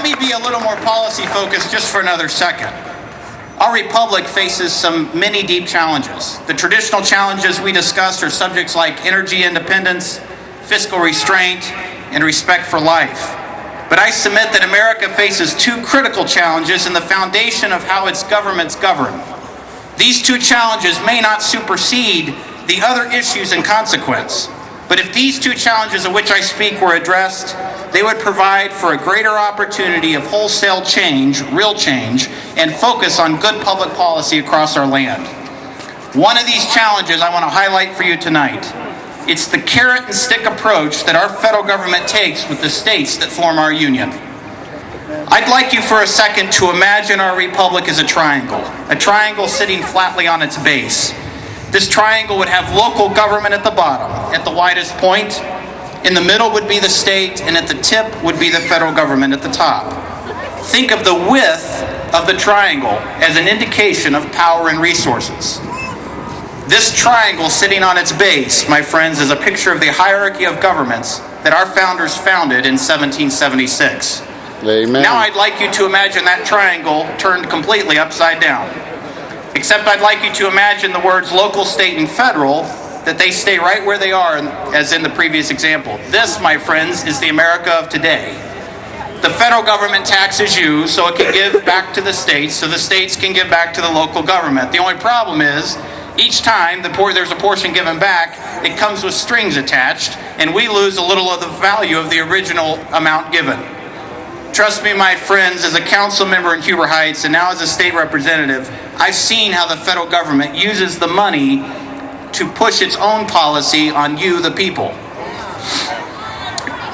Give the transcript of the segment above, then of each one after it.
me be a little more policy focused just for another second. Our republic faces many deep challenges. The traditional challenges we discussed are subjects like energy independence, fiscal restraint, and respect for life. But I submit that America faces two critical challenges in the foundation of how its governments govern. These two challenges may not supersede the other issues in consequence, but if these two challenges of which I speak were addressed, they would provide for a greater opportunity of wholesale change, real change, and focus on good public policy across our land. One of these challenges I want to highlight for you tonight. It's the carrot and stick approach that our federal government takes with the states that form our union. I'd like you for a second to imagine our republic as a triangle sitting flatly on its base. This triangle would have local government at the bottom, at the widest point. In the middle would be the state, and at the tip would be the federal government at the top. Think of the width of the triangle as an indication of power and resources. This triangle sitting on its base, my friends, is a picture of the hierarchy of governments that our founders founded in 1776. Amen. Now I'd like you to imagine that triangle turned completely upside down. Except I'd like you to imagine the words local, state, and federal, that they stay right where they are, as in the previous example. This, my friends, is the America of today. The federal government taxes you so it can give back to the states, so the states can give back to the local government. The only problem is, each time there's a portion given back, it comes with strings attached, and we lose a little of the value of the original amount given. Trust me, my friends, as a council member in Huber Heights and now as a state representative, I've seen how the federal government uses the money to push its own policy on you, the people.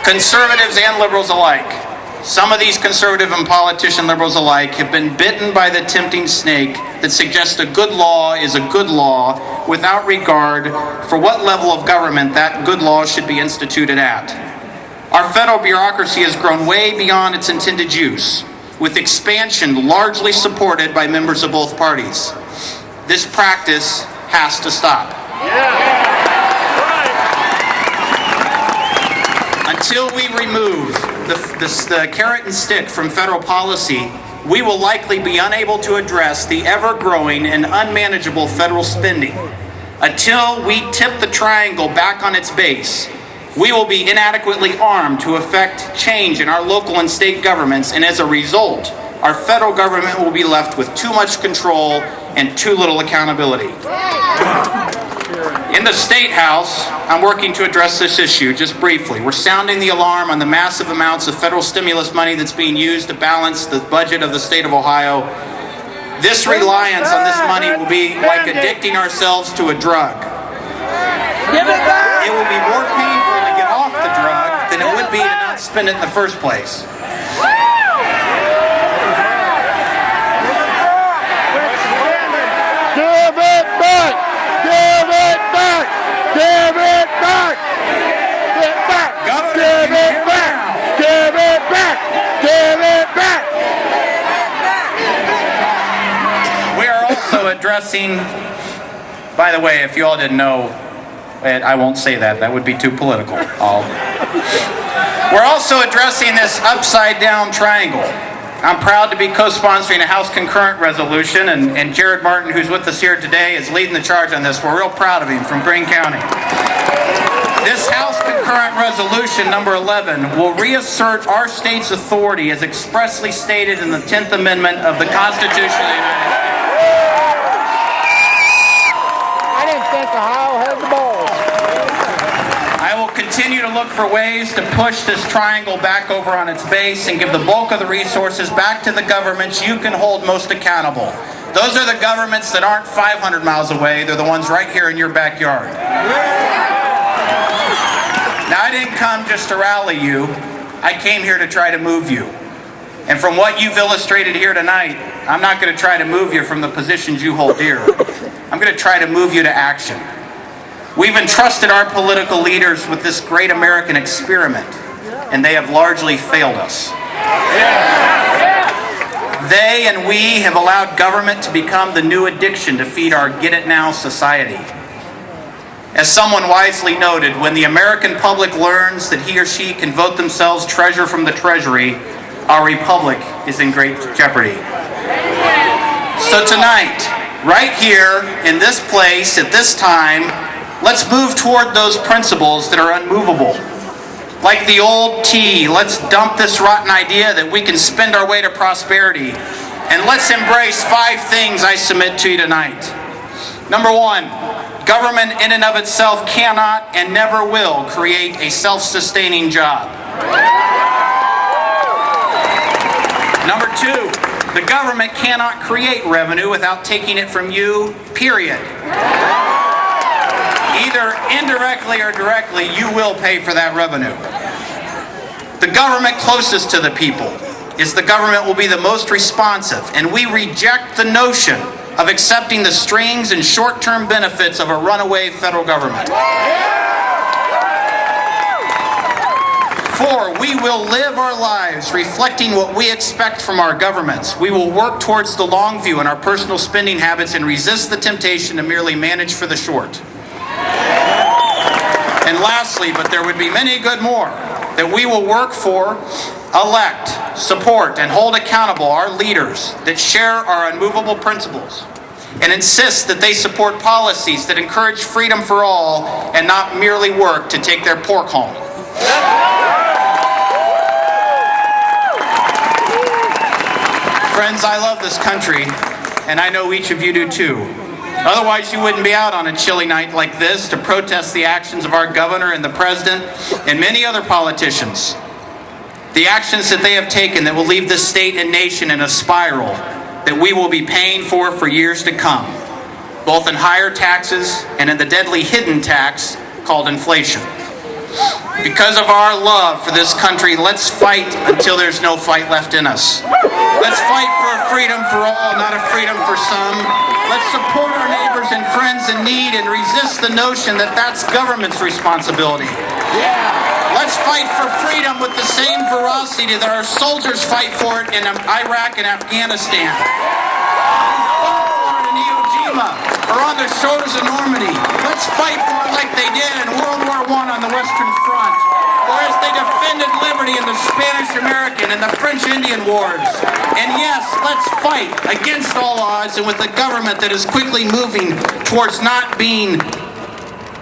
Conservatives and liberals alike. Some of these conservative and politician liberals alike have been bitten by the tempting snake that suggests a good law is a good law without regard for what level of government that good law should be instituted at. Our federal bureaucracy has grown way beyond its intended use, with expansion largely supported by members of both parties. This practice has to stop. Until we remove the carrot and stick from federal policy, we will likely be unable to address the ever-growing and unmanageable federal spending. Until we tip the triangle back on its base, we will be inadequately armed to effect change in our local and state governments, and as a result, our federal government will be left with too much control and too little accountability. In the State House, I'm working to address this issue just briefly. We're sounding the alarm on the massive amounts of federal stimulus money that's being used to balance the budget of the state of Ohio. This reliance on this money will be like addicting ourselves to a drug. It will be more painful to get off the drug than it would be to not spend it in the first place. Give it back! Give it back! Give it back! Give it back! Give it back! Give it back! Give it back! We are also addressing, by the way, if you all didn't know, I won't say that. That would be too political. We're also addressing this upside-down triangle. I'm proud to be co-sponsoring a House concurrent resolution, and Jared Martin, who's with us here today, is leading the charge on this. We're real proud of him, from Greene County. This House concurrent resolution, number 11, will reassert our state's authority as expressly stated in the 10th Amendment of the Constitution of the United States. I didn't think Ohio had the balls. I will continue to look for ways to push this triangle back over on its base and give the bulk of the resources back to the governments you can hold most accountable. Those are the governments that aren't 500 miles away. They're the ones right here in your backyard. Now, I didn't come just to rally you. I came here to try to move you. And from what you've illustrated here tonight, I'm not going to try to move you from the positions you hold dear. I'm going to try to move you to action. We've entrusted our political leaders with this great American experiment, and they have largely failed us. They and we have allowed government to become the new addiction to feed our get-it-now society. As someone wisely noted, when the American public learns that he or she can vote themselves treasure from the treasury, our republic is in great jeopardy. So tonight, right here, in this place, at this time, let's move toward those principles that are unmovable. Like the old tea, let's dump this rotten idea that we can spend our way to prosperity. And let's embrace 5 things I submit to you tonight. Number 1, government in and of itself cannot and never will create a self-sustaining job. Number 2, the government cannot create revenue without taking it from you, period. Either indirectly or directly, you will pay for that revenue. The government closest to the people is the government will be the most responsive, and we reject the notion of accepting the strings and short-term benefits of a runaway federal government. 4, we will live our lives reflecting what we expect from our governments. We will work towards the long view in our personal spending habits and resist the temptation to merely manage for the short. And lastly, but there would be many good more, that we will work for, elect, support, and hold accountable our leaders that share our unmovable principles and insist that they support policies that encourage freedom for all and not merely work to take their pork home. Friends, I love this country, and I know each of you do too. Otherwise, you wouldn't be out on a chilly night like this to protest the actions of our governor and the president and many other politicians. The actions that they have taken that will leave this state and nation in a spiral that we will be paying for years to come, both in higher taxes and in the deadly hidden tax called inflation. Because of our love for this country, let's fight until there's no fight left in us. Let's fight for a freedom for all, not a freedom for some. Let's support our neighbors and friends in need and resist the notion that that's government's responsibility. Let's fight for freedom with the same ferocity that our soldiers fight for it in Iraq and Afghanistan. In Iwo Jima or on the shores of Normandy. Let's fight for it like they did in World War I on the Western Front, or as they defended liberty in the Spanish-American and the French-Indian Wars. And yes, let's fight against all odds and with a government that is quickly moving towards not being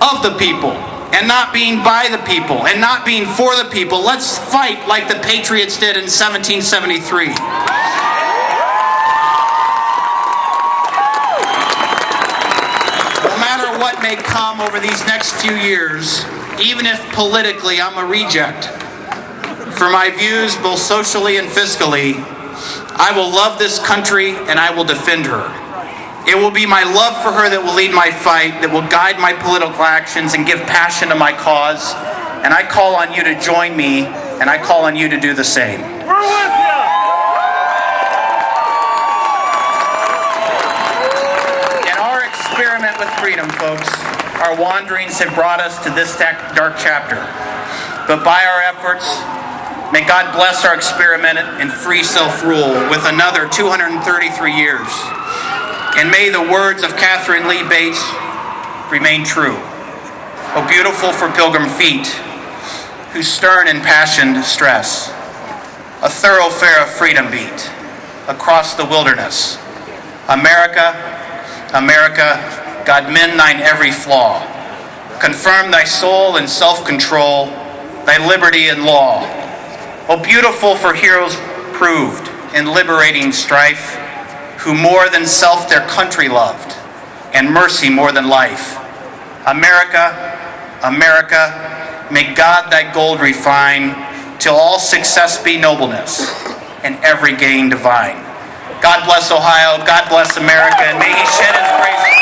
of the people, and not being by the people, and not being for the people. Let's fight like the Patriots did in 1773. No matter what may come over these next few years, even if politically I'm a reject, for my views both socially and fiscally, I will love this country and I will defend her. It will be my love for her that will lead my fight, that will guide my political actions and give passion to my cause. And I call on you to join me, and I call on you to do the same. We're with you! In our experiment with freedom, folks, our wanderings have brought us to this dark chapter. But by our efforts, may God bless our experiment in free self-rule with another 233 years. And may the words of Catherine Lee Bates remain true. O beautiful for pilgrim feet, whose stern impassioned stress a thoroughfare of freedom beat across the wilderness. America, America, God mend thine every flaw. Confirm thy soul in self-control, thy liberty and law. O beautiful for heroes proved in liberating strife, who more than self their country loved, and mercy more than life. America, America, may God thy gold refine, till all success be nobleness, and every gain divine. God bless Ohio, God bless America, and may he shed his grace